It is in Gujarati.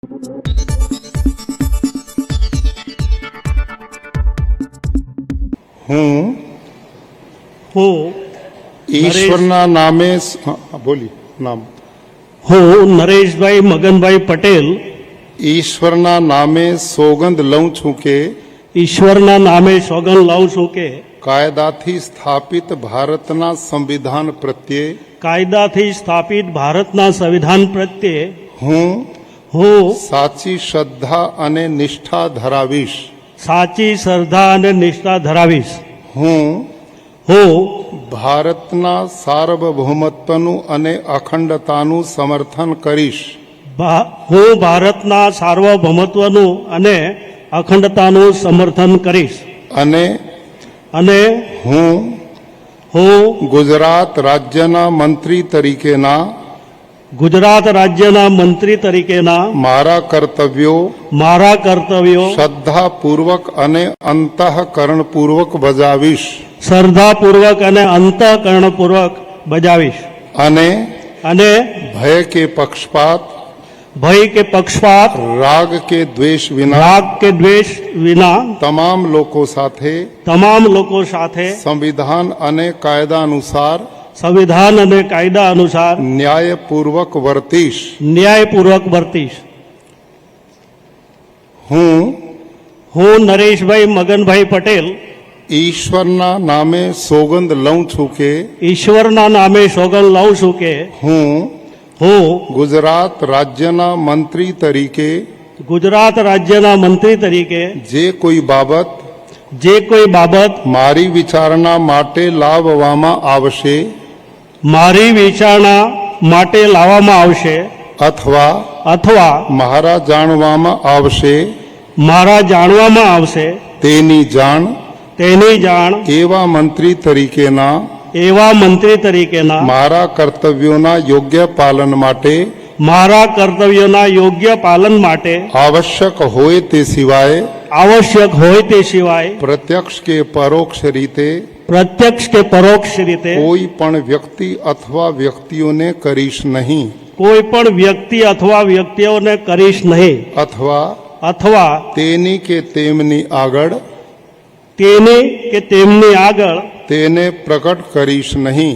હું ઈશ્વરના નામે બોલી નામ હું નરેશભાઈ મગનભાઈ પટેલ ઈશ્વરના નામે સોગંદ લઉં છું કે ઈશ્વરના નામે સોગંદ લઉં છું કે કાયદાથી સ્થાપિત ભારતના સંવિધાન પ્રત્યે કાયદાથી સ્થાપિત ભારતના સંવિધાન પ્રત્યે હું હું સાચી શ્રદ્ધા અને નિષ્ઠા ધરાવીશ. સાચી શ્રદ્ધા અને નિષ્ઠા ધરાવીશ. હું હું ભારતના સાર્વભૌમત્વનું અને અખંડતાનું સમર્થન કરીશ. હું ભારતના સાર્વભૌમત્વનું અને અખંડતાનું સમર્થન કરીશ. અને હું ગુજરાત રાજ્યના મંત્રી તરીકેના મારા કર્તવ્યો શ્રદ્ધાપૂર્વક અને અંતઃકરણપૂર્વક બજાવીશ. શ્રદ્ધાપૂર્વક અને અંતઃકરણપૂર્વક બજાવીશ. અને ભય કે પક્ષપાત રાગ કે દ્વેષ વિના તમામ લોકો સાથે સંવિધાન અને કાયદા અનુસાર ન્યાયપૂર્વક વર્તીશ. હું નરેશભાઈ મગનભાઈ પટેલ ઈશ્વરના નામે સોગંદ લઉં છું કે હું ગુજરાત રાજ્યના મંત્રી તરીકે જે કોઈ બાબત મારી વિચારણા માટે લાવવામાં આવશે અથવા મારા જાણવામાં આવશે તેની જાણ એવા મંત્રી તરીકેના મારા કર્તવ્યોના યોગ્ય પાલન માટે આવશ્યક હોય તે સિવાય પ્રત્યક્ષ કે પરોક્ષ રીતે કોઈ પણ વ્યક્તિ અથવા વ્યક્તિઓને કરીશ નહીં. અથવા તેની કે તેમની આગળ તેને પ્રગટ કરીશ નહીં.